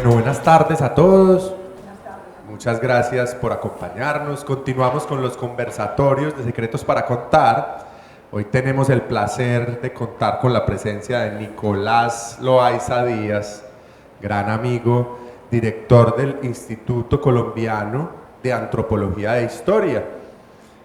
Bueno, buenas tardes a todos. Muchas gracias por acompañarnos. Continuamos con los conversatorios de Secretos para Contar. Hoy tenemos el placer de contar con la presencia de Nicolás Loaiza Díaz, gran amigo, director del Instituto Colombiano de Antropología e Historia.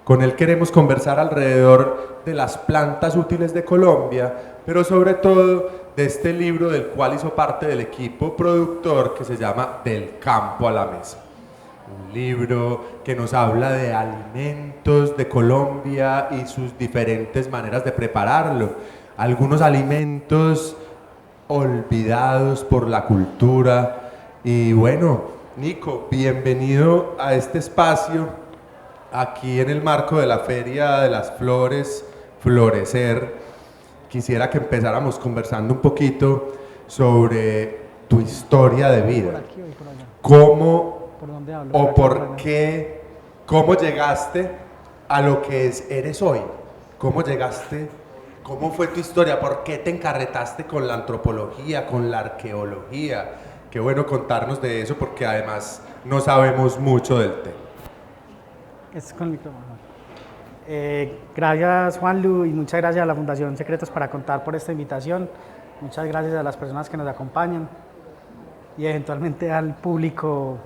Con él queremos conversar alrededor de las plantas útiles de Colombia, pero sobre todo de este libro del cual hizo parte del equipo productor que se llama Del campo a la mesa. Un libro que nos habla de alimentos de Colombia y sus diferentes maneras de prepararlo. Algunos alimentos olvidados por la cultura. Y bueno, Nico, bienvenido a este espacio, aquí en el marco de la Feria de las Flores, Florecer. Quisiera que empezáramos conversando un poquito sobre tu historia de vida. ¿Cómo o por qué, cómo llegaste a lo que eres hoy? ¿Cómo llegaste? ¿Cómo fue tu historia? ¿Por qué te encarretaste con la antropología, con la arqueología? Qué bueno contarnos de eso porque además no sabemos mucho del tema. Es con el micrófono. Gracias Juanlu y muchas gracias a la Fundación Secretos para Contar por esta invitación. Muchas gracias a las personas que nos acompañan y eventualmente al público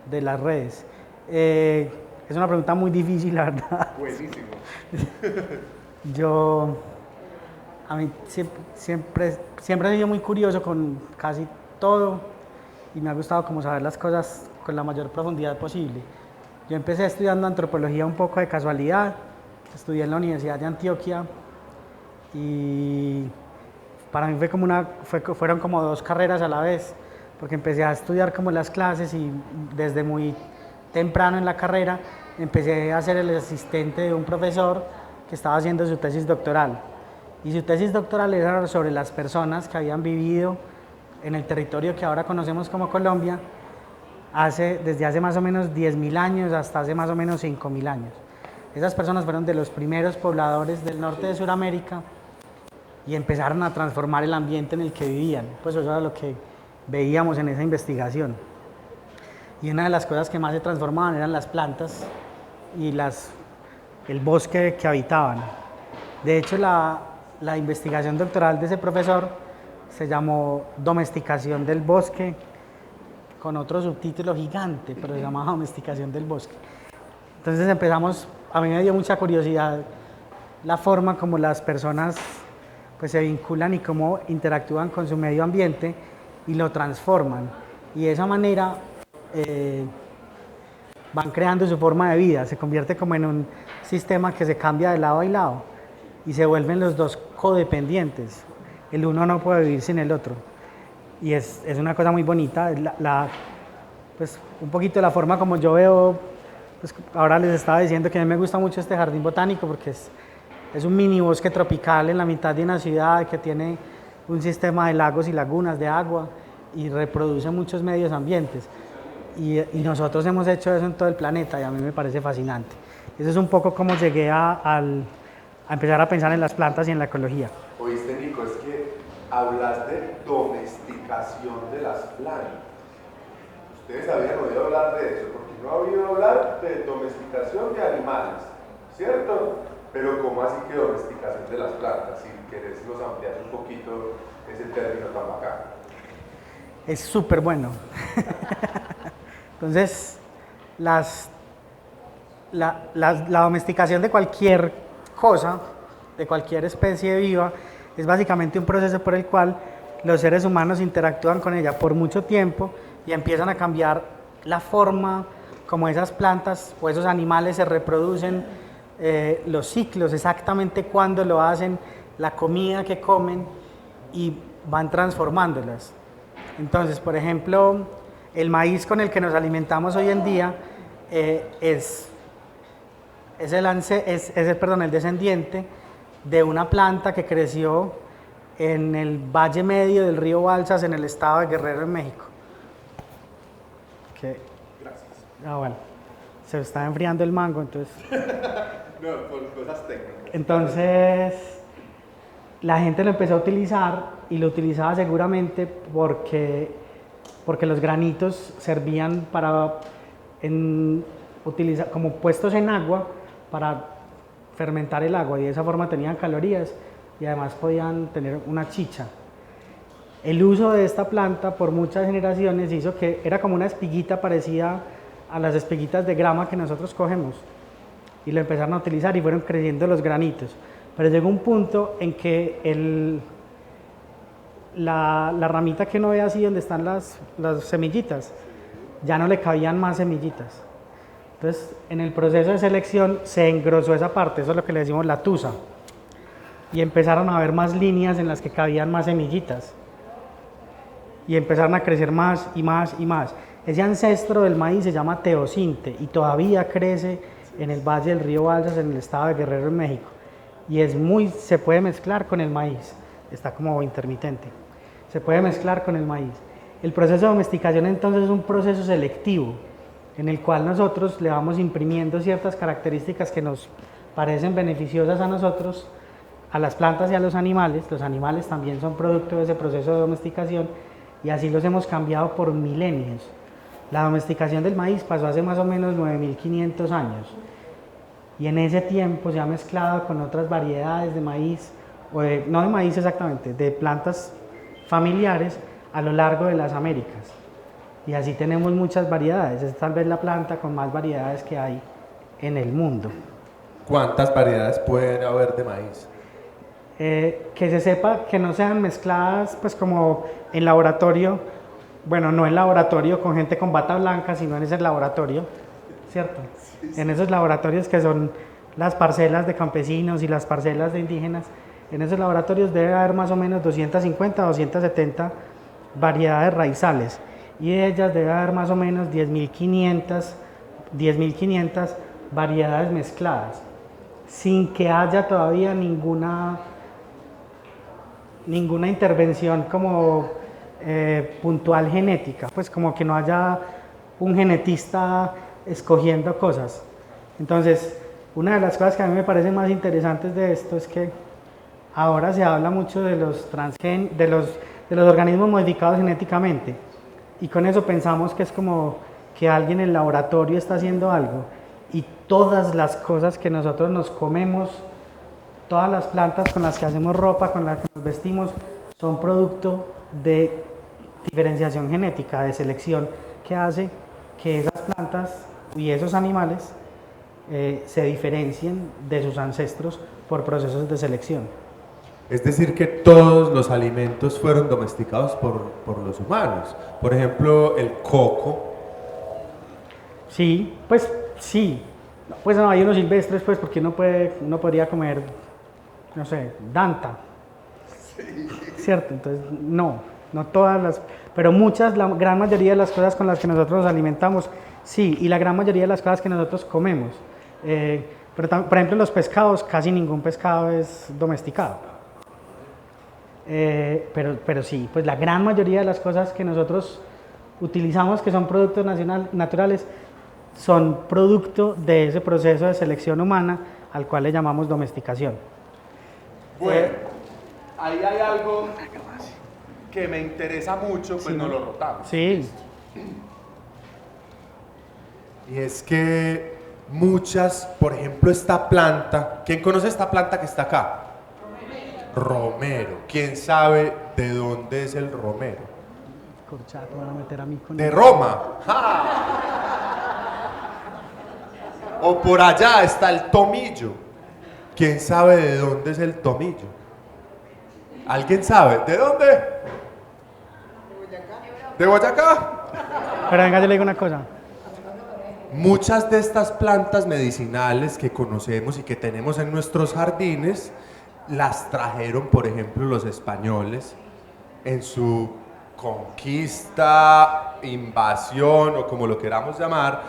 de las redes. Es una pregunta muy difícil, la verdad. Buenísimo. A mí siempre he sido muy curioso con casi todo y me ha gustado como saber las cosas con la mayor profundidad posible. Yo empecé estudiando antropología un poco de casualidad, estudié en la Universidad de Antioquia y para mí fueron como dos carreras a la vez, porque empecé a estudiar como las clases y desde muy temprano en la carrera empecé a ser el asistente de un profesor que estaba haciendo su tesis doctoral. Y su tesis doctoral era sobre las personas que habían vivido en el territorio que ahora conocemos como Colombia desde hace más o menos 10.000 años hasta hace más o menos 5.000 años. Esas personas fueron de los primeros pobladores del norte de Sudamérica y empezaron a transformar el ambiente en el que vivían. Pues eso era lo que veíamos en esa investigación. Y una de las cosas que más se transformaban eran las plantas y el bosque que habitaban. De hecho, la investigación doctoral de ese profesor se llamó Domesticación del bosque, con otro subtítulo gigante, pero se llamaba Domesticación del bosque. Entonces a mí me dio mucha curiosidad la forma como las personas pues, se vinculan y cómo interactúan con su medio ambiente y lo transforman. Y de esa manera van creando su forma de vida, se convierte como en un sistema que se cambia de lado a lado y se vuelven los dos codependientes. El uno no puede vivir sin el otro. Y es una cosa muy bonita, pues un poquito la forma como yo veo, pues ahora les estaba diciendo que a mí me gusta mucho este jardín botánico porque es un mini bosque tropical en la mitad de una ciudad que tiene un sistema de lagos y lagunas de agua y reproduce muchos medios ambientes. Y nosotros hemos hecho eso en todo el planeta y a mí me parece fascinante. Eso es un poco como llegué a empezar a pensar en las plantas y en la ecología. Oíste, Nico, es que hablas de domesticación de las plantas. Ustedes habían oído hablar de eso, porque no he oído hablar de domesticación de animales, ¿cierto? Pero ¿cómo así que domesticación de las plantas? Si querés nos ampliar un poquito ese término tan bacano. Es súper bueno. Entonces, la domesticación de cualquier cosa, de cualquier especie viva, es básicamente un proceso por el cual los seres humanos interactúan con ella por mucho tiempo y empiezan a cambiar la forma como esas plantas o esos animales se reproducen, los ciclos, exactamente cuándo lo hacen, la comida que comen y van transformándolas. Entonces, por ejemplo, el maíz con el que nos alimentamos hoy en día es el descendiente de una planta que creció en el valle medio del río Balsas en el estado de Guerrero, en México. Gracias. Bueno, se está enfriando el mango, entonces. No, por cosas técnicas. Entonces, la gente lo empezó a utilizar y lo utilizaba seguramente porque porque los granitos servían para utilizar como puestos en agua para fermentar el agua y de esa forma tenían calorías y además podían tener una chicha. El uso de esta planta por muchas generaciones hizo que era como una espiguita parecida a las espiguitas de grama que nosotros cogemos y lo empezaron a utilizar y fueron creciendo los granitos. Pero llegó un punto en que la ramita que uno ve así donde están las semillitas, ya no le cabían más semillitas. Entonces, en el proceso de selección se engrosó esa parte, eso es lo que le decimos la tusa. Y empezaron a haber más líneas en las que cabían más semillitas. Y empezaron a crecer más y más y más. Ese ancestro del maíz se llama teosinte y todavía crece en el valle del río Balsas, en el estado de Guerrero, en México. Y se puede mezclar con el maíz, está como intermitente. Se puede mezclar con el maíz. El proceso de domesticación entonces es un proceso selectivo, en el cual nosotros le vamos imprimiendo ciertas características que nos parecen beneficiosas a nosotros, a las plantas y a los animales. Los animales también son producto de ese proceso de domesticación y así los hemos cambiado por milenios. La domesticación del maíz pasó hace más o menos 9.500 años y en ese tiempo se ha mezclado con otras variedades de maíz, no de maíz exactamente, de plantas familiares a lo largo de las Américas. Y así tenemos muchas variedades, es tal vez la planta con más variedades que hay en el mundo. ¿Cuántas variedades pueden haber de maíz? Que se sepa que no sean mezcladas pues como en laboratorio, bueno, no en laboratorio con gente con bata blanca, sino en ese laboratorio, ¿cierto? Sí. En esos laboratorios que son las parcelas de campesinos y las parcelas de indígenas, en esos laboratorios debe haber más o menos 250 o 270 variedades raizales y de ellas debe haber más o menos 10.500 variedades mezcladas, sin que haya todavía ninguna intervención como puntual genética, pues como que no haya un genetista escogiendo cosas. Entonces, una de las cosas que a mí me parecen más interesantes de esto es que ahora se habla mucho de los organismos modificados genéticamente y con eso pensamos que es como que alguien en el laboratorio está haciendo algo y todas las cosas que nosotros nos comemos, todas las plantas con las que hacemos ropa, con las que nos vestimos, son producto de diferenciación genética, de selección, que hace que esas plantas y esos animales se diferencien de sus ancestros por procesos de selección. Es decir, que todos los alimentos fueron domesticados por los humanos. Por ejemplo, el coco. Sí, pues sí. Pues no, hay unos silvestres, pues porque uno podría comer, no sé, danta. Sí. ¿Cierto? Entonces, no todas las, pero la gran mayoría de las cosas con las que nosotros nos alimentamos, sí, y la gran mayoría de las cosas que nosotros comemos. Pero por ejemplo, los pescados, casi ningún pescado es domesticado. Pero sí, pues la gran mayoría de las cosas que nosotros utilizamos, que son productos naturales, son producto de ese proceso de selección humana al cual le llamamos domesticación. Bueno, ahí hay algo que me interesa mucho, pues sí, nos lo rotamos. Sí. Y es que muchas, por ejemplo, esta planta, ¿quién conoce esta planta que está acá? Romero. ¿Quién sabe de dónde es el romero? Corchato, van a meter a mí con de Roma. ¡Ja! O por allá está el tomillo. ¿Quién sabe de dónde es el tomillo? ¿Alguien sabe? ¿De dónde? ¿De Boyacá? Pero venga, yo le digo una cosa. Muchas de estas plantas medicinales que conocemos y que tenemos en nuestros jardines, las trajeron, por ejemplo, los españoles en su conquista, invasión o como lo queramos llamar,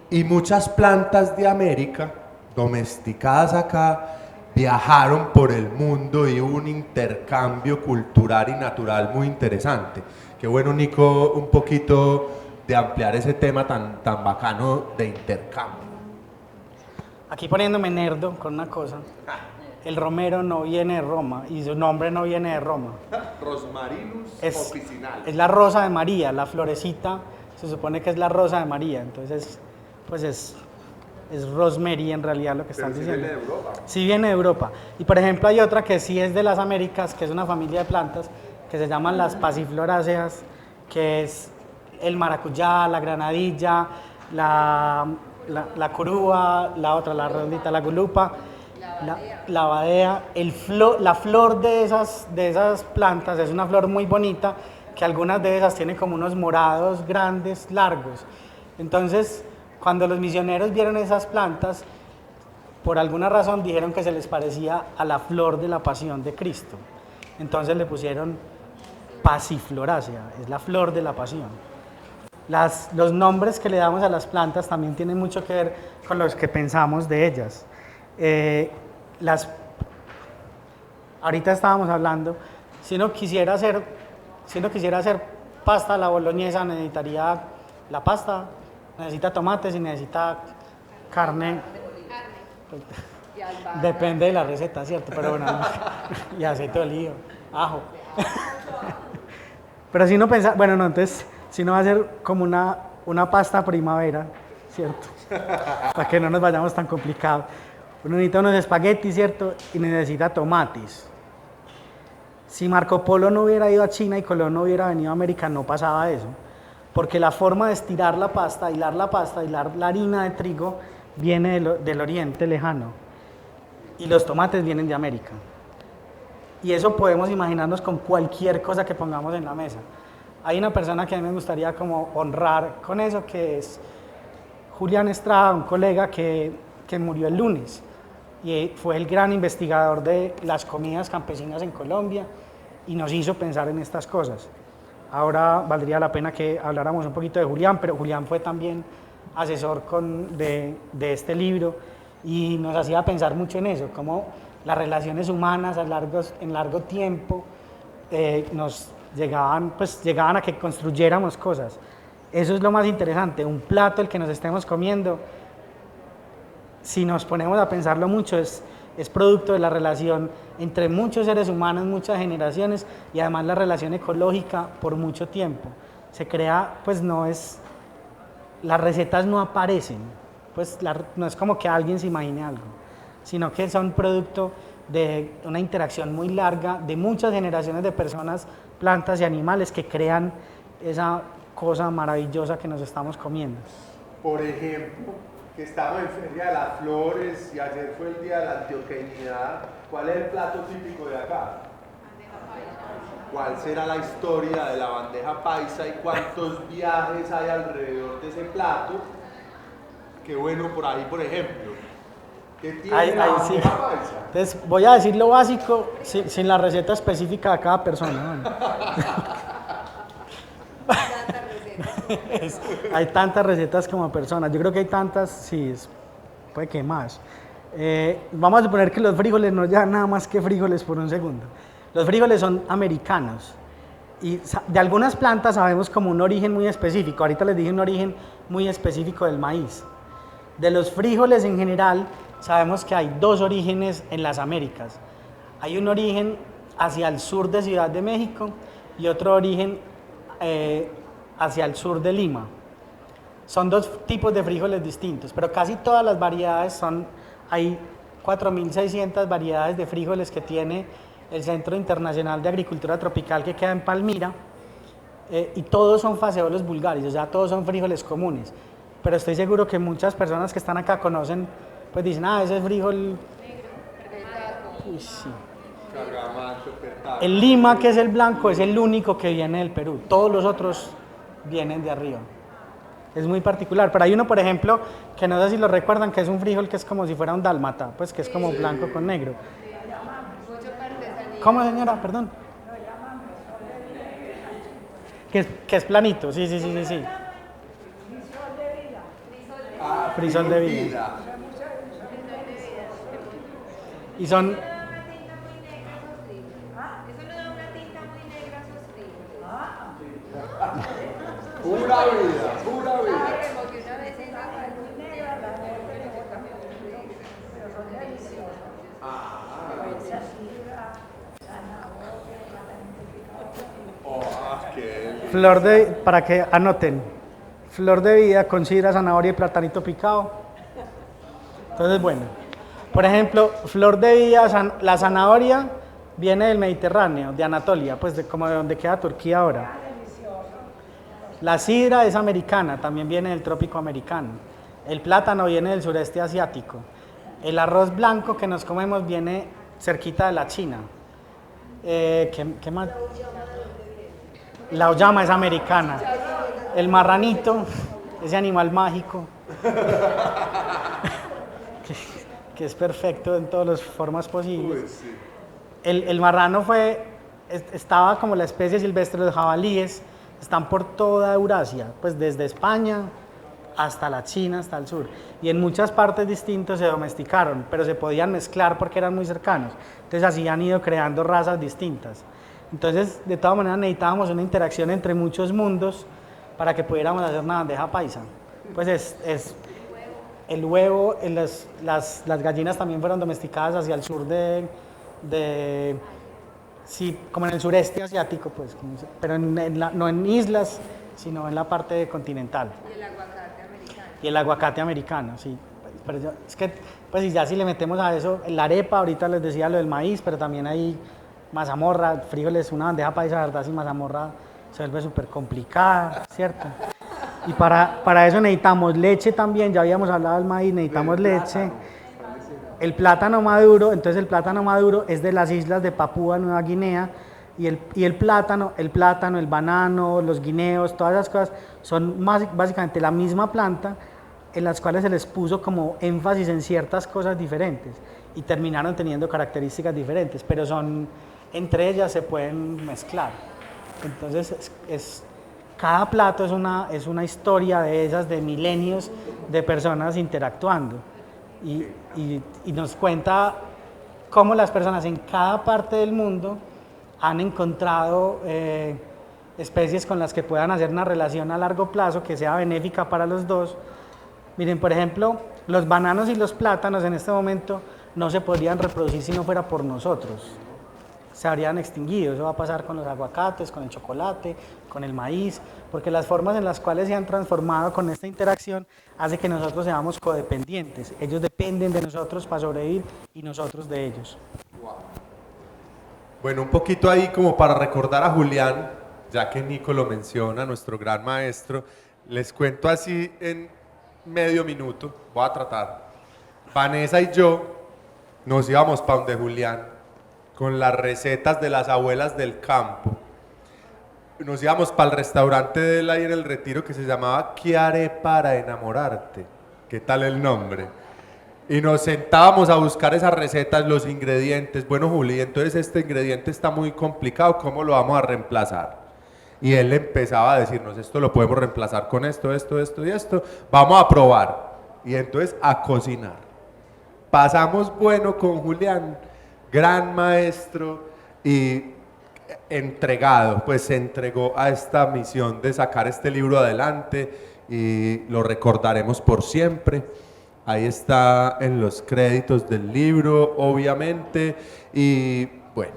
y muchas plantas de América, domesticadas acá, viajaron por el mundo y hubo un intercambio cultural y natural muy interesante. Qué bueno, Nico, un poquito de ampliar ese tema tan bacano de intercambio. Aquí poniéndome nerdo con una cosa, el romero no viene de Roma y su nombre no viene de Roma. Rosmarinus Es officinalis. la rosa de María, la florecita, se supone que es la rosa de María, entonces pues es rosemary en realidad lo que están Pero sí diciendo. viene de Europa. Sí viene de Europa. Y por ejemplo hay otra que sí es de las Américas, que es una familia de plantas que se llaman las pasifloráceas, que es el maracuyá, la granadilla, la curúa, la otra, la redondita, la gulupa, la badea. La flor de esas plantas es una flor muy bonita, que algunas de esas tienen como unos morados grandes, largos. Entonces, cuando los misioneros vieron esas plantas, por alguna razón dijeron que se les parecía a la flor de la pasión de Cristo. Entonces le pusieron pasiflorácea, es la flor de la pasión. Los nombres que le damos a las plantas también tienen mucho que ver con los que pensamos de ellas. Ahorita estábamos hablando, si uno quisiera hacer pasta a la boloñesa, necesitaría la pasta, necesita tomates y necesita carne. Depende de la receta, ¿cierto? Pero bueno, y aceite de oliva, ajo. Pero si uno piensa, bueno, no, entonces, si uno va a hacer como una pasta primavera, ¿cierto? Para que no nos vayamos tan complicados. Uno necesita unos espaguetis, ¿cierto? Y necesita tomates. Si Marco Polo no hubiera ido a China y Colón no hubiera venido a América, no pasaba eso. Porque la forma de estirar la pasta, hilar la harina de trigo, viene del Oriente Lejano. Y los tomates vienen de América. Y eso podemos imaginarnos con cualquier cosa que pongamos en la mesa. Hay una persona que a mí me gustaría como honrar con eso, que es Julián Estrada, un colega que murió el lunes. Y fue el gran investigador de las comidas campesinas en Colombia y nos hizo pensar en estas cosas. Ahora valdría la pena que habláramos un poquito de Julián, pero Julián fue también asesor de este libro y nos hacía pensar mucho en eso, cómo las relaciones humanas en largo tiempo nos llegaban a que construyéramos cosas. Eso es lo más interesante, un plato el que nos estemos comiendo, si nos ponemos a pensarlo mucho, es producto de la relación entre muchos seres humanos, muchas generaciones y además la relación ecológica por mucho tiempo. Se crea, pues las recetas no aparecen, pues no es como que alguien se imagine algo, sino que son producto de una interacción muy larga de muchas generaciones de personas, plantas y animales que crean esa cosa maravillosa que nos estamos comiendo. Por ejemplo, que estamos en Feria de las Flores y ayer fue el día de la antioqueñidad, ¿cuál es el plato típico de acá? ¿Cuál será la historia de la bandeja paisa y cuántos viajes hay alrededor de ese plato? Qué bueno por ahí, por ejemplo. ¿Qué tiene la bandeja paisa? Entonces, voy a decir lo básico sin la receta específica de cada persona. Hay tantas recetas como personas. Yo creo que hay tantas, sí, puede que más. Vamos a suponer que los frijoles no llevan nada más que frijoles por un segundo. Los frijoles son americanos y de algunas plantas sabemos como un origen muy específico. Ahorita les dije un origen muy específico del maíz. De los frijoles en general sabemos que hay dos orígenes en las Américas. Hay un origen hacia el sur de Ciudad de México y otro origen hacia el sur de Lima. Son dos tipos de frijoles distintos, pero casi todas las variedades hay 4.600 variedades de frijoles que tiene el Centro Internacional de Agricultura Tropical que queda en Palmira, y todos son faseolos vulgaris, o sea, todos son frijoles comunes, pero estoy seguro que muchas personas que están acá conocen, pues dicen, ese es frijol... Uy, sí. El lima, que es el blanco, es el único que viene del Perú, todos los otros vienen de arriba. Es muy particular, pero hay uno, por ejemplo, que no sé si lo recuerdan, que es un frijol que es como si fuera un dálmata, pues que es como blanco con negro. ¿Cómo, señora? Perdón. Que es planito, sí. Frisol de vida. Y son... Pura vida. para que anoten, flor de vida con sidra, zanahoria y platanito picado. Entonces, bueno, por ejemplo, flor de vida, la zanahoria viene del Mediterráneo, de Anatolia, pues como de donde queda Turquía ahora. La sidra es americana, también viene del trópico americano. El plátano viene del sureste asiático. El arroz blanco que nos comemos viene cerquita de la China. ¿Qué más? La auyama es americana. El marranito, ese animal mágico, que es perfecto en todas las formas posibles. El marrano estaba como la especie silvestre de los jabalíes, están por toda Eurasia, pues desde España hasta la China, hasta el sur. Y en muchas partes distintas se domesticaron, pero se podían mezclar porque eran muy cercanos. Entonces así han ido creando razas distintas. Entonces, de todas maneras, necesitábamos una interacción entre muchos mundos para que pudiéramos hacer una bandeja paisa. Pues es el huevo, las gallinas también fueron domesticadas hacia el sur sí, como en el sureste asiático, pues, pero no en islas, sino en la parte continental. Y el aguacate americano. Y el aguacate americano, sí. Pero es que, pues, ya si le metemos a eso, la arepa, ahorita les decía lo del maíz, pero también hay mazamorra, frijoles, una bandeja paisa, la verdad, sin mazamorra se vuelve súper complicada, ¿cierto? Y para eso necesitamos leche también, ya habíamos hablado del maíz, necesitamos leche. El plátano maduro, entonces el plátano maduro es de las islas de Papúa Nueva Guinea y el plátano, el banano, los guineos, todas esas cosas son básicamente la misma planta en las cuales se les puso como énfasis en ciertas cosas diferentes y terminaron teniendo características diferentes, pero entre ellas se pueden mezclar. Entonces cada plato es una historia de esas de milenios de personas interactuando. Y nos cuenta cómo las personas en cada parte del mundo han encontrado especies con las que puedan hacer una relación a largo plazo que sea benéfica para los dos. Miren, por ejemplo, los bananos y los plátanos en este momento no se podrían reproducir si no fuera por nosotros. Se habrían extinguido. Eso va a pasar con los aguacates, con el chocolate, con el maíz, porque las formas en las cuales se han transformado con esta interacción hace que nosotros seamos codependientes. Ellos dependen de nosotros para sobrevivir y nosotros de ellos. Bueno, un poquito ahí como para recordar a Julián, ya que Nico lo menciona, nuestro gran maestro, les cuento así en medio minuto, voy a tratar. Vanessa y yo nos íbamos para donde Julián con las recetas de las abuelas del campo. Nos íbamos para el restaurante de él ahí en el Retiro que se llamaba ¿Qué haré para enamorarte? ¿Qué tal el nombre? Y nos sentábamos a buscar esas recetas, los ingredientes. Bueno, Juli, entonces este ingrediente está muy complicado, ¿cómo lo vamos a reemplazar? Y él empezaba a decirnos, esto lo podemos reemplazar con esto, esto, esto y esto. Vamos a probar. Y entonces a cocinar. Pasamos bueno con Julián, gran maestro y entregado, pues se entregó a esta misión de sacar este libro adelante y lo recordaremos por siempre. Ahí está en los créditos del libro, obviamente, y bueno,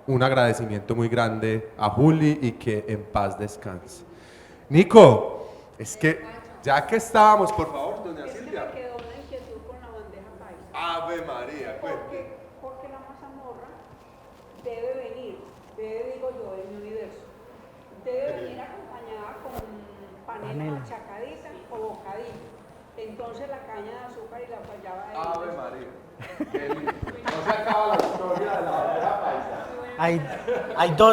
un agradecimiento muy grande a Juli y que en paz descanse. Nico, es que ya que estábamos, por favor, doña Silvia. Me quedó una inquietud con la bandeja paisa. Ave María, cuente. Porque la mazamorra digo yo, en mi universo, debe venir acompañada con panela machacadita o bocadillo. Entonces la caña de azúcar y la fallaba de Ave María. Qué lindo. No se acaba la historia de la bandeja paisa. Hay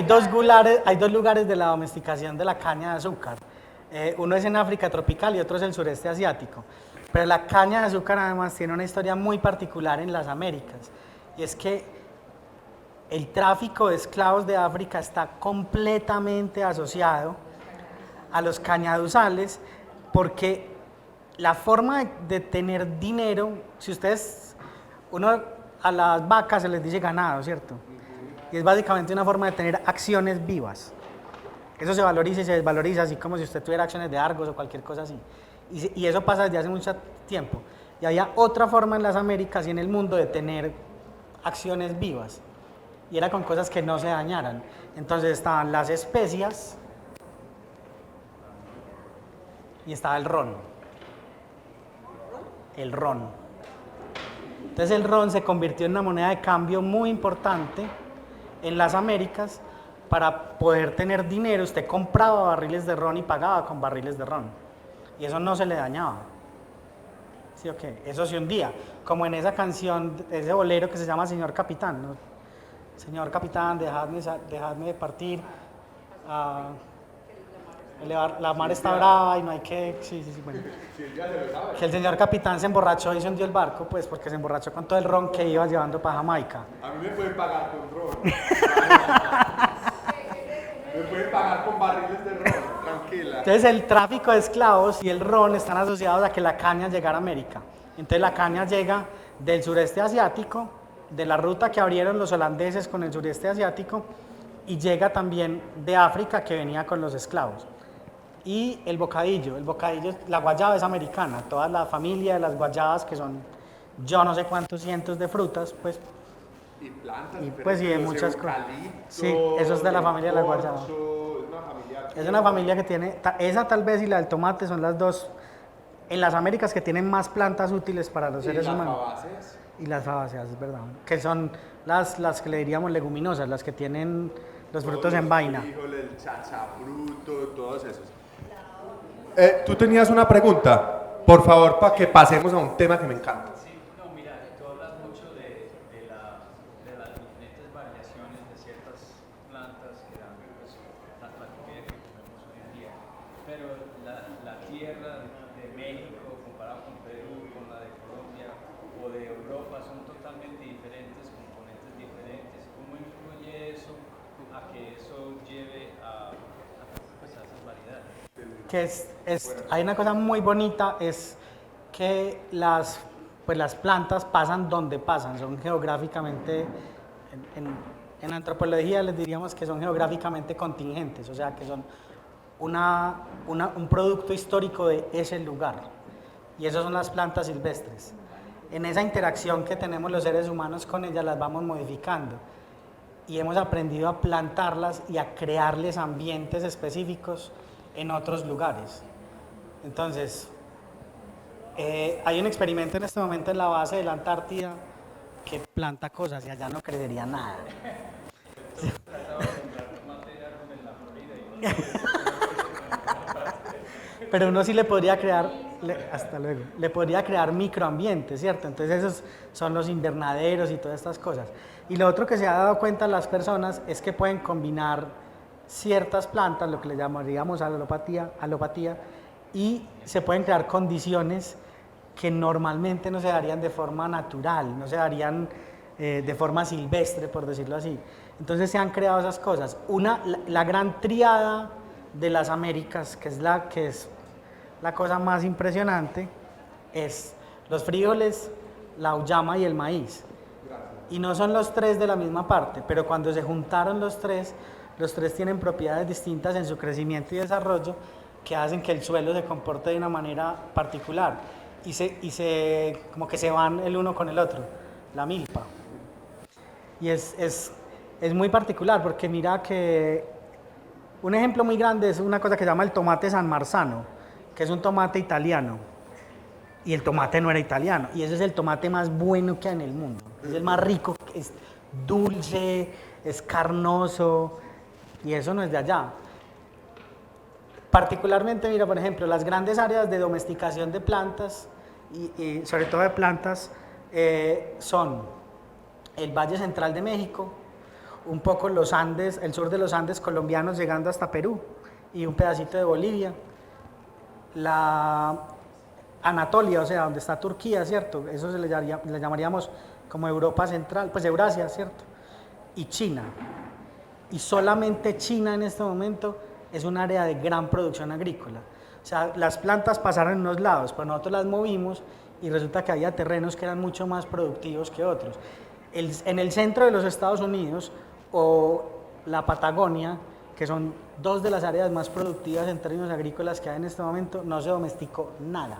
dos lugares de la domesticación de la caña de azúcar. Uno es en África tropical y otro es el sureste asiático. Pero la caña de azúcar además tiene una historia muy particular en las Américas. Y es que el tráfico de esclavos de África está completamente asociado a los cañaduzales porque la forma de tener dinero, si ustedes, a las vacas se les dice ganado, ¿cierto? Y es básicamente una forma de tener acciones vivas. Eso se valoriza y se desvaloriza, así como si usted tuviera acciones de Argos o cualquier cosa así. Y eso pasa desde hace mucho tiempo. Y había otra forma en las Américas y en el mundo de tener acciones vivas. y era con cosas que no se dañaran. Entonces estaban las especias y estaba el ron. El ron. Entonces el ron se convirtió en una moneda de cambio muy importante en las Américas. Para poder tener dinero, usted compraba barriles de ron y pagaba con barriles de ron. Y eso no se le dañaba. ¿Sí o qué? Eso se hundía. Como en esa canción, ese bolero que se llama Señor Capitán, ¿no? Señor Capitán, dejadme de partir. La mar está brava y no hay que... Sí, bueno. Que el señor Capitán se emborrachó y se hundió el barco, pues porque se emborrachó con todo el ron que iba llevando para Jamaica. A mí me pueden pagar con ron. Me pueden pagar con barriles de ron, tranquila. Entonces el tráfico de esclavos y el ron están asociados a que la caña llegara a América. Entonces la caña llega del sureste asiático, de la ruta que abrieron los holandeses con el sureste asiático, y llega también de África, que venía con los esclavos. Y el bocadillo, la guayaba es americana, toda la familia de las guayabas, que son yo no sé cuántos cientos de frutas, pues. Y plantas, y pues y de muchas cosas. Sí, eso es de la familia de la guayaba. Es una familia que tiene, esa tal vez y la del tomate son las dos en las Américas que tienen más plantas útiles para los seres humanos. Y las fabáceas, es verdad. Que son las que le diríamos leguminosas, las que tienen los frutos en vaina. Frijoles, el chachafruto, todos esos. Tú tenías una pregunta, por favor, para que pasemos a un tema que me encanta. Sí, no, mira, tú hablas mucho de las diferentes variaciones de ciertas plantas que dan pues, la comida que comemos hoy en día, pero la tierra de México comparado con Perú, con la de Colombia o de Europa son totalmente diferentes, componentes diferentes. ¿Cómo influye eso a que eso lleve a esas variedades? Que hay una cosa muy bonita, es que las plantas pasan donde pasan, son geográficamente, en antropología les diríamos que son geográficamente contingentes, o sea que son un producto histórico de ese lugar, y esas son las plantas silvestres. En esa interacción que tenemos los seres humanos con ellas las vamos modificando, y hemos aprendido a plantarlas y a crearles ambientes específicos en otros lugares. Entonces, hay un experimento en este momento en la base de la Antártida que planta cosas y allá no crecería nada. Pero uno sí le podría crear, hasta luego, le podría crear microambientes, ¿cierto? Entonces esos son los invernaderos y todas estas cosas. Y lo otro que se ha dado cuenta las personas es que pueden combinar ciertas plantas, lo que le llamaríamos alopatía, y se pueden crear condiciones que normalmente no se darían de forma natural, no se darían de forma silvestre, por decirlo así. Entonces se han creado esas cosas. La gran triada de las Américas, que es la cosa más impresionante, es los frijoles, la auyama y el maíz. Y no son los tres de la misma parte, pero cuando se juntaron los tres tienen propiedades distintas en su crecimiento y desarrollo que hacen que el suelo se comporte de una manera particular y como que se van el uno con el otro, la milpa. Y es muy particular porque mira que un ejemplo muy grande es una cosa que se llama el tomate San Marzano, que es un tomate italiano. Y el tomate no era italiano, y ese es el tomate más bueno que hay en el mundo. Es el más rico, es dulce, es carnoso, y eso no es de allá. Particularmente, mira, por ejemplo, las grandes áreas de domesticación de plantas, y sobre todo de plantas, son el Valle Central de México, un poco los Andes, el sur de los Andes colombianos llegando hasta Perú, y un pedacito de Bolivia. La Anatolia, o sea, donde está Turquía, ¿cierto? Eso le llamaríamos como Europa Central, pues Eurasia, ¿cierto? Y China. Y solamente China en este momento es un área de gran producción agrícola. O sea, las plantas pasaron en unos lados, pero nosotros las movimos y resulta que había terrenos que eran mucho más productivos que otros. En el centro de los Estados Unidos o la Patagonia, que son dos de las áreas más productivas en términos agrícolas que hay en este momento, no se domesticó nada.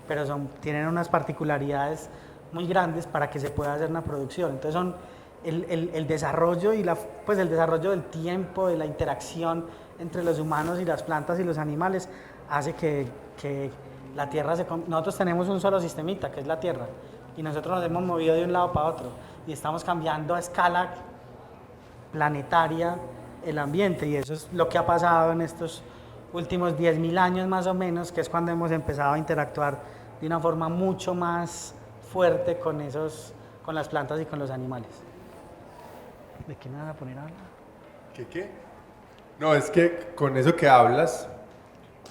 Pero tienen unas particularidades muy grandes para que se pueda hacer una producción. Entonces son el desarrollo y pues el desarrollo del tiempo, de la interacción entre los humanos y las plantas y los animales, hace que la Tierra nosotros tenemos un solo sistemita, que es la Tierra, y nosotros nos hemos movido de un lado para otro, y estamos cambiando a escala planetaria el ambiente, y eso es lo que ha pasado en estos últimos 10.000 años más o menos, que es cuando hemos empezado a interactuar de una forma mucho más fuerte con las plantas y con los animales. ¿De qué me van a poner a hablar? ¿Qué? No, es que con eso que hablas,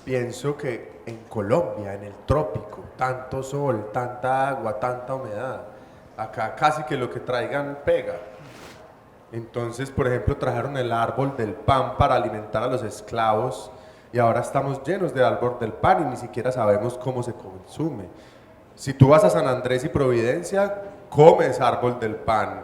pienso que en Colombia, en el trópico, tanto sol, tanta agua, tanta humedad, acá casi que lo que traigan pega. Entonces, por ejemplo, trajeron el árbol del pan para alimentar a los esclavos y ahora estamos llenos de árbol del pan y ni siquiera sabemos cómo se consume. Si tú vas a San Andrés y Providencia, comes árbol del pan,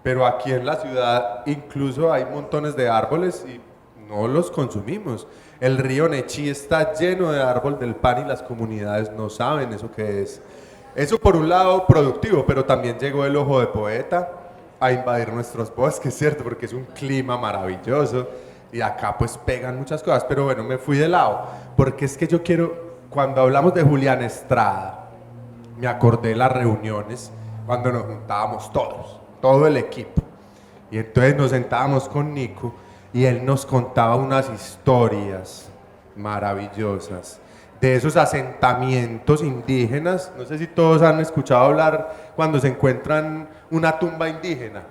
pero aquí en la ciudad incluso hay montones de árboles y no los consumimos. El río Nechí está lleno de árbol del pan y las comunidades no saben eso que es. Eso por un lado productivo, pero también llegó el ojo de poeta a invadir nuestros bosques, ¿cierto? Porque es un clima maravilloso y acá pues pegan muchas cosas, pero bueno, me fui de lado, porque es que yo quiero, cuando hablamos de Julián Estrada, me acordé de las reuniones cuando nos juntábamos todos, todo el equipo, y entonces nos sentábamos con Nico y él nos contaba unas historias maravillosas de esos asentamientos indígenas. No sé si todos han escuchado hablar cuando se encuentran una tumba indígena,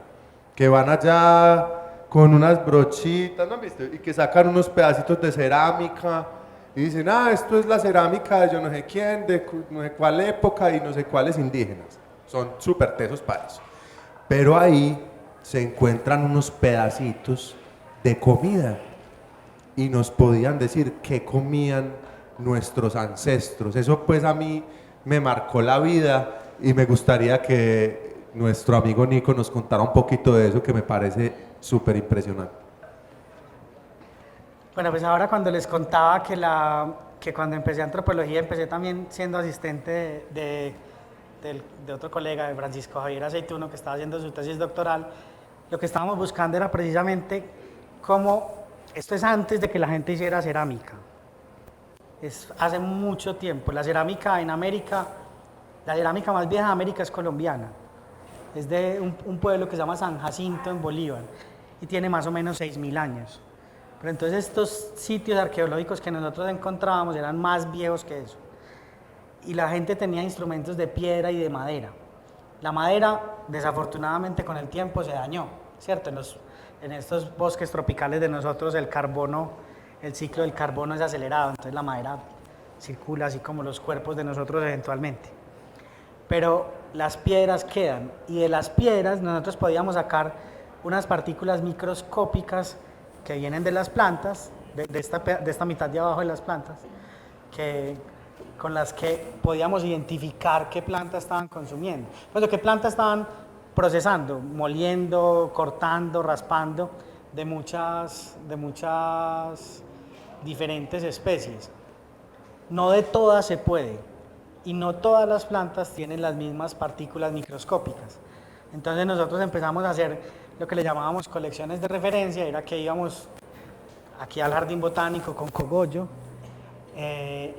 que van allá con unas brochitas, ¿no han visto? Y que sacan unos pedacitos de cerámica y dicen, esto es la cerámica de yo no sé quién, de no sé cuál época y no sé cuáles indígenas. Son súper tesos para eso. Pero ahí se encuentran unos pedacitos de comida y nos podían decir qué comían nuestros ancestros. Eso pues a mí me marcó la vida y me gustaría que nuestro amigo Nico nos contara un poquito de eso, que me parece súper impresionante. Bueno, pues ahora cuando les contaba que cuando empecé antropología empecé también siendo asistente de otro colega, de Francisco Javier Aceituno, que estaba haciendo su tesis doctoral, lo que estábamos buscando era precisamente cómo, esto es antes de que la gente hiciera cerámica, es hace mucho tiempo. La cerámica en América, la cerámica más vieja de América es colombiana, es de un pueblo que se llama San Jacinto en Bolívar y tiene más o menos 6.000 años. Pero entonces estos sitios arqueológicos que nosotros encontrábamos eran más viejos que eso. Y la gente tenía instrumentos de piedra y de madera. La madera, desafortunadamente, con el tiempo se dañó, ¿cierto? En estos bosques tropicales de nosotros el ciclo del carbono es acelerado, entonces la madera circula así como los cuerpos de nosotros eventualmente. Pero las piedras quedan, y de las piedras nosotros podíamos sacar unas partículas microscópicas que vienen de las plantas, de esta mitad de abajo de las plantas, con las que podíamos identificar qué plantas estaban consumiendo. Bueno, qué plantas estaban procesando, moliendo, cortando, raspando de muchas diferentes especies. No de todas se puede, y no todas las plantas tienen las mismas partículas microscópicas. Entonces nosotros empezamos a hacer lo que le llamábamos colecciones de referencia, era que íbamos aquí al jardín botánico con cogollo,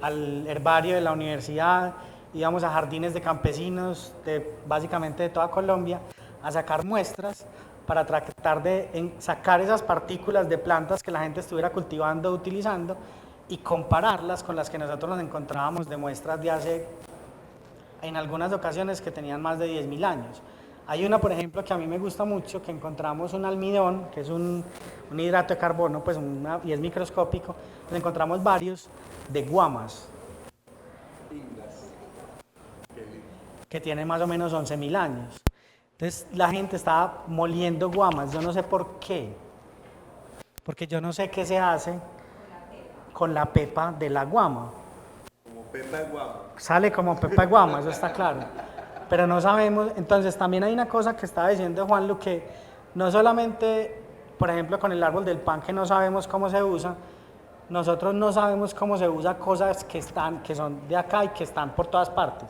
al herbario de la universidad, íbamos a jardines de campesinos, básicamente de toda Colombia, a sacar muestras para tratar de sacar esas partículas de plantas que la gente estuviera cultivando, utilizando, y compararlas con las que nosotros nos encontrábamos de muestras de hace, en algunas ocasiones, que tenían más de 10.000 años. Hay una, por ejemplo, que a mí me gusta mucho, que encontramos un almidón, que es un hidrato de carbono, pues y es microscópico. Nos encontramos varios de guamas, que tienen más o menos 11.000 años. Entonces la gente estaba moliendo guamas, yo no sé por qué, porque yo no sé qué se hace con la pepa de la guama. Como pepa de guama. Sale como pepa de guama, eso está claro. Pero no sabemos. Entonces también hay una cosa que estaba diciendo Juanlu, que no solamente, por ejemplo, con el árbol del pan, que no sabemos cómo se usa, nosotros no sabemos cómo se usa cosas que son de acá y que están por todas partes.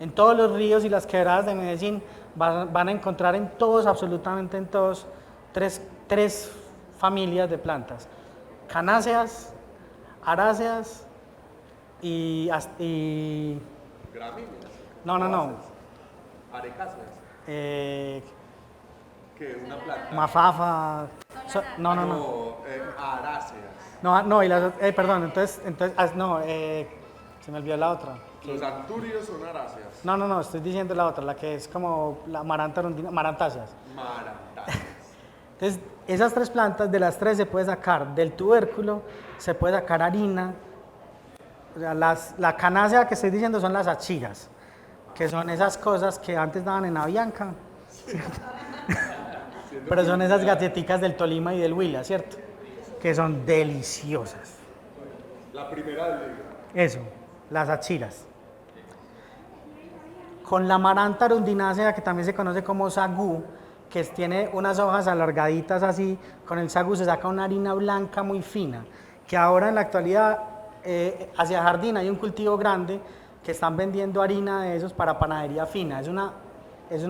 En todos los ríos y las quebradas de Medellín van a encontrar en todos, absolutamente en todos, tres familias de plantas. Canáceas, aráceas y Gramíneas. no. Arecáceas. Eh, ¿Qué? ¿Una planta? Mafafa. No. Aráceas. No, y las, perdón, entonces, se me olvidó la otra. Los anturios son aráceas. No, estoy diciendo la otra, la que es como la marantáceas. Marantáceas. Entonces, esas tres plantas, de las tres se puede sacar del tubérculo, se puede sacar harina. O sea, la canácea que estoy diciendo son las achiras, que son esas cosas que antes daban en Avianca, pero son esas galletitas del Tolima y del Huila, ¿cierto? Que son deliciosas. La primera del libro. Eso, las achiras. Con la Amaranta arundinacea, que también se conoce como sagú, que tiene unas hojas alargaditas así, con el sagú se saca una harina blanca muy fina, que ahora en la actualidad hacia Jardín hay un cultivo grande que están vendiendo harina de esos para panadería fina. Es una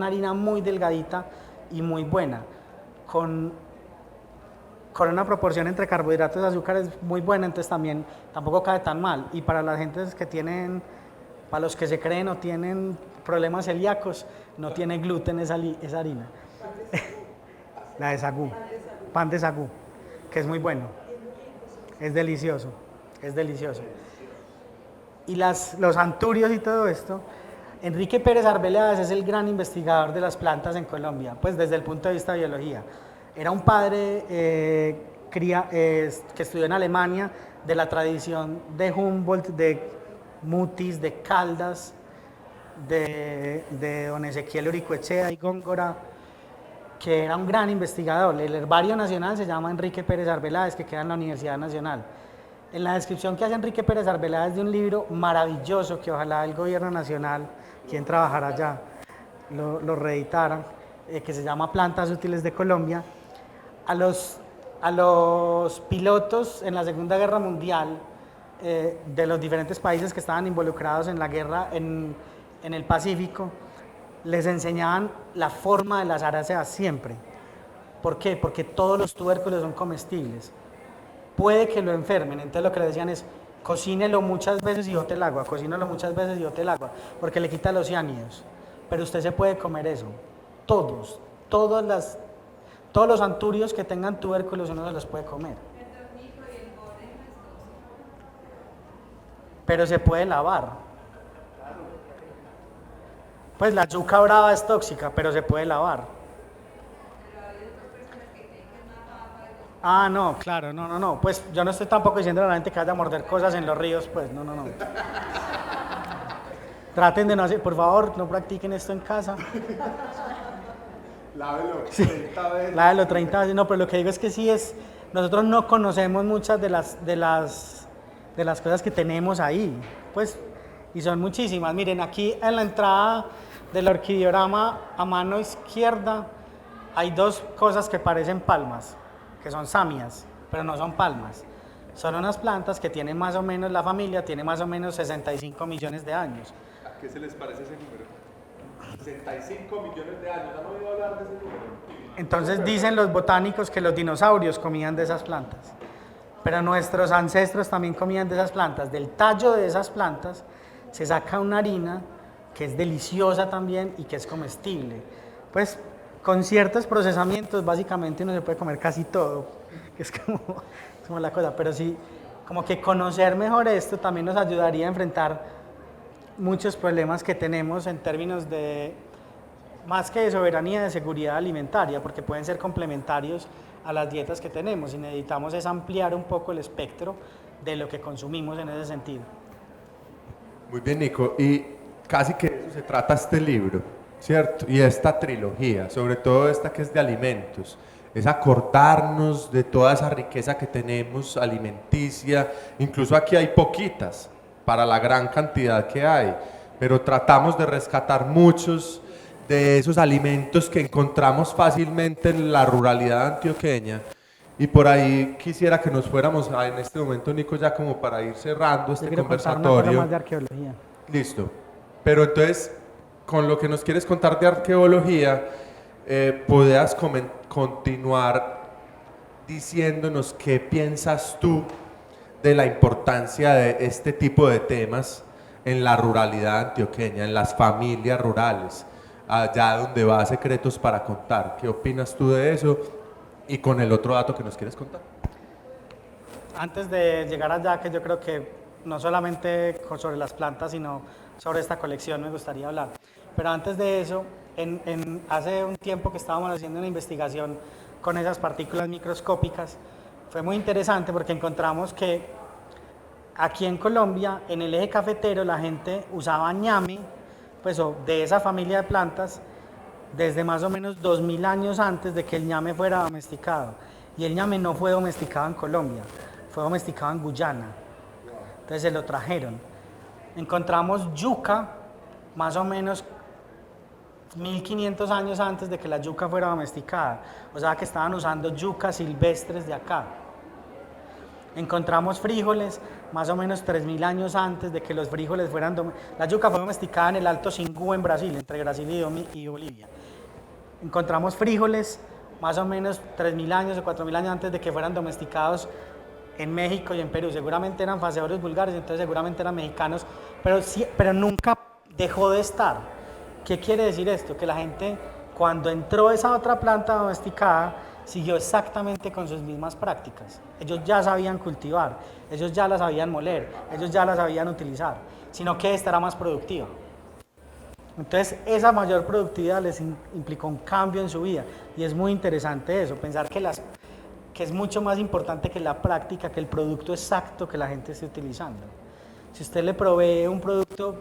harina muy delgadita y muy buena, con una proporción entre carbohidratos y azúcares muy buena, entonces tampoco cae tan mal. Y para las gentes que tienen, para los que se creen o tienen problemas celíacos, no tiene gluten esa harina. La de sagú, pan de sagú, que es muy bueno, es delicioso. Y los anturios y todo esto, Enrique Pérez Arbeláez es el gran investigador de las plantas en Colombia, pues desde el punto de vista de biología. Era un padre que estudió en Alemania, de la tradición de Humboldt, de Mutis, de Caldas, de don Ezequiel Uricoechea y Góngora, que era un gran investigador. El herbario nacional se llama Enrique Pérez Arbeláez, que queda en la Universidad Nacional. En la descripción que hace Enrique Pérez Arbeláez de un libro maravilloso, que ojalá el gobierno nacional, quien trabajara allá, lo reeditara, que se llama Plantas Útiles de Colombia, a los pilotos en la Segunda Guerra Mundial de los diferentes países que estaban involucrados en la guerra en el Pacífico, les enseñaban la forma de las aráceas siempre. ¿Por qué? Porque todos los tubérculos son comestibles. Puede que lo enfermen, entonces lo que le decían es: cocínelo muchas veces y bote el agua, cocínelo muchas veces y bote el agua, porque le quita los ciánidos. Pero usted se puede comer eso. Todos los anturios que tengan tubérculos uno se los puede comer. Pero se puede lavar. Pues la yuca brava es tóxica, pero se puede lavar. Ah, no, claro, no. Pues yo no estoy tampoco diciendo a la gente que vaya a morder cosas en los ríos, pues, no. Traten de no hacer, por favor, no practiquen esto en casa. Lávelo 30 veces. Lávelo 30 veces, no, pero lo que digo es que nosotros no conocemos muchas de las cosas que tenemos ahí, pues, y son muchísimas. Miren, aquí en la entrada del orquidiorama, a mano izquierda, hay dos cosas que parecen palmas, que son samias, pero no son palmas. Son unas plantas que tienen más o menos, la familia tiene más o menos 65 millones de años. ¿A qué se les parece ese número? 65 millones de años, ¿han oído hablar de ese número? Entonces dicen los botánicos que los dinosaurios comían de esas plantas, pero nuestros ancestros también comían de esas plantas. Del tallo de esas plantas se saca una harina que es deliciosa también y que es comestible. Pues con ciertos procesamientos básicamente uno se puede comer casi todo, que es como la cosa, pero sí, como que conocer mejor esto también nos ayudaría a enfrentar muchos problemas que tenemos en términos de, más que de soberanía, de seguridad alimentaria, porque pueden ser complementarios a las dietas que tenemos y necesitamos es ampliar un poco el espectro de lo que consumimos en ese sentido. Muy bien, Nico, y casi que de eso se trata este libro, ¿cierto? Y esta trilogía, sobre todo esta que es de alimentos, es acordarnos de toda esa riqueza que tenemos alimenticia. Incluso aquí hay poquitas para la gran cantidad que hay, pero tratamos de rescatar muchos de esos alimentos que encontramos fácilmente en la ruralidad antioqueña. Y por ahí quisiera que nos fuéramos en este momento, Nico, ya como para ir cerrando este Yo quiero contar una conversatorio. cosa más de arqueología. Listo. Pero entonces, con lo que nos quieres contar de arqueología, puedas continuar diciéndonos qué piensas tú de la importancia de este tipo de temas en la ruralidad antioqueña, en las familias rurales, allá donde va Secretos para Contar. ¿Qué opinas tú de eso? Y con el otro dato que nos quieres contar. Antes de llegar allá, que yo creo que no solamente sobre las plantas, sino sobre esta colección me gustaría hablar. Pero antes de eso, hace un tiempo que estábamos haciendo una investigación con esas partículas microscópicas, fue muy interesante porque encontramos que aquí en Colombia, en el eje cafetero, la gente usaba ñame, pues de esa familia de plantas, desde más o menos 2000 años antes de que el ñame fuera domesticado. Y el ñame no fue domesticado en Colombia, fue domesticado en Guyana. Entonces se lo trajeron. Encontramos yuca, más o menos 1500 años antes de que la yuca fuera domesticada. O sea que estaban usando yucas silvestres de acá. Encontramos frijoles, más o menos 3000 años antes de que los frijoles fueran domesticados. La yuca fue domesticada en el Alto Singú en Brasil, entre Brasil y Bolivia. Encontramos frijoles, más o menos 3000 años o 4000 años antes de que fueran domesticados en México y en Perú. Seguramente eran faseadores vulgares, entonces seguramente eran mexicanos, pero nunca dejó de estar. ¿Qué quiere decir esto? Que la gente, cuando entró esa otra planta domesticada, siguió exactamente con sus mismas prácticas. Ellos ya sabían cultivar, ellos ya la sabían moler, ellos ya la sabían utilizar, sino que esta era más productiva. Entonces, esa mayor productividad les implicó un cambio en su vida, y es muy interesante eso, pensar que es mucho más importante que la práctica, que el producto exacto que la gente esté utilizando. Si usted le provee un producto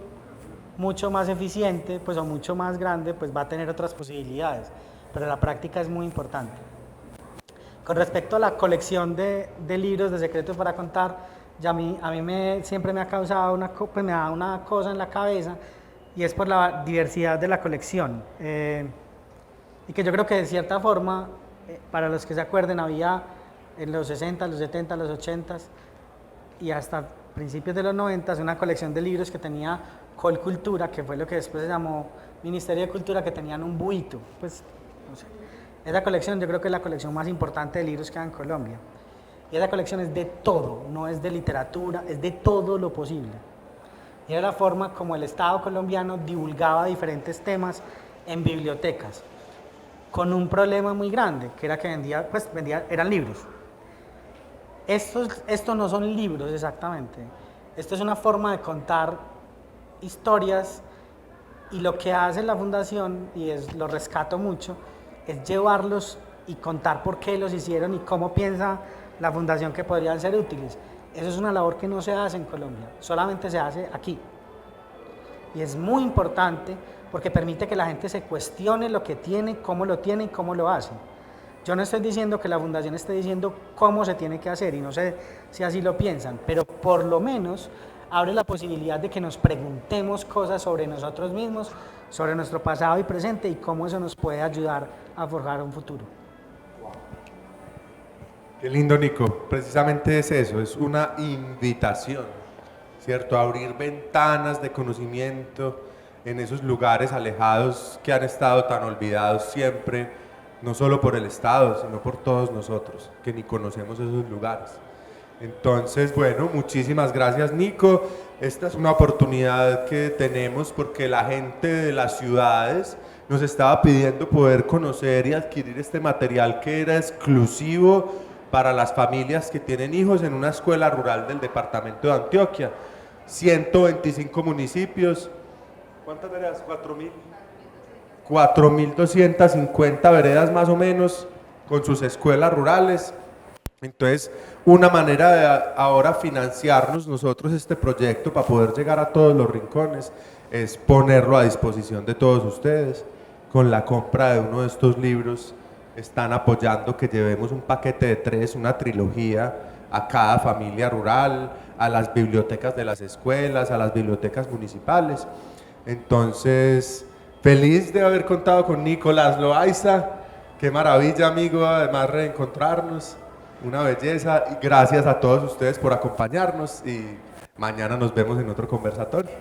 mucho más eficiente, pues, o mucho más grande, pues va a tener otras posibilidades, pero la práctica es muy importante. Con respecto a la colección de libros de Secretos para Contar, ya a mí siempre me ha causado me da una cosa en la cabeza, y es por la diversidad de la colección. Y que yo creo que de cierta forma, para los que se acuerden, había en los 60, los 70, los 80 y hasta principios de los 90 una colección de libros que tenía Colcultura, que fue lo que después se llamó Ministerio de Cultura, que tenían un buito. Pues, no sé. Esa colección yo creo que es la colección más importante de libros que hay en Colombia. Y esa colección es de todo, no es de literatura, es de todo lo posible. Y era la forma como el Estado colombiano divulgaba diferentes temas en bibliotecas, con un problema muy grande, que era que eran libros. Estos no son libros exactamente, esto es una forma de contar historias, y lo que hace la fundación, y lo rescato mucho, es llevarlos y contar por qué los hicieron y cómo piensa la fundación que podrían ser útiles. Eso es una labor que no se hace en Colombia, solamente se hace aquí. Y es muy importante porque permite que la gente se cuestione lo que tiene, cómo lo tiene y cómo lo hace. Yo no estoy diciendo que la fundación esté diciendo cómo se tiene que hacer, y no sé si así lo piensan, pero por lo menos abre la posibilidad de que nos preguntemos cosas sobre nosotros mismos, sobre nuestro pasado y presente, y cómo eso nos puede ayudar a forjar un futuro. Qué lindo, Nico. Precisamente es eso, es una invitación, ¿cierto? A abrir ventanas de conocimiento en esos lugares alejados que han estado tan olvidados siempre, no solo por el Estado, sino por todos nosotros, que ni conocemos esos lugares. Entonces, bueno, muchísimas gracias, Nico. Esta es una oportunidad que tenemos porque la gente de las ciudades nos estaba pidiendo poder conocer y adquirir este material que era exclusivo para las familias que tienen hijos en una escuela rural del departamento de Antioquia. 125 municipios. ¿Cuántas veredas? 4.000. 4.250 veredas más o menos con sus escuelas rurales. Entonces, una manera de ahora financiarnos nosotros este proyecto para poder llegar a todos los rincones es ponerlo a disposición de todos ustedes. Con la compra de uno de estos libros están apoyando que llevemos un paquete de 3, una trilogía a cada familia rural, a las bibliotecas de las escuelas, a las bibliotecas municipales. Entonces, feliz de haber contado con Nicolás Loaiza. Qué maravilla, amigo, además reencontrarnos. Una belleza, y gracias a todos ustedes por acompañarnos, y mañana nos vemos en otro conversatorio.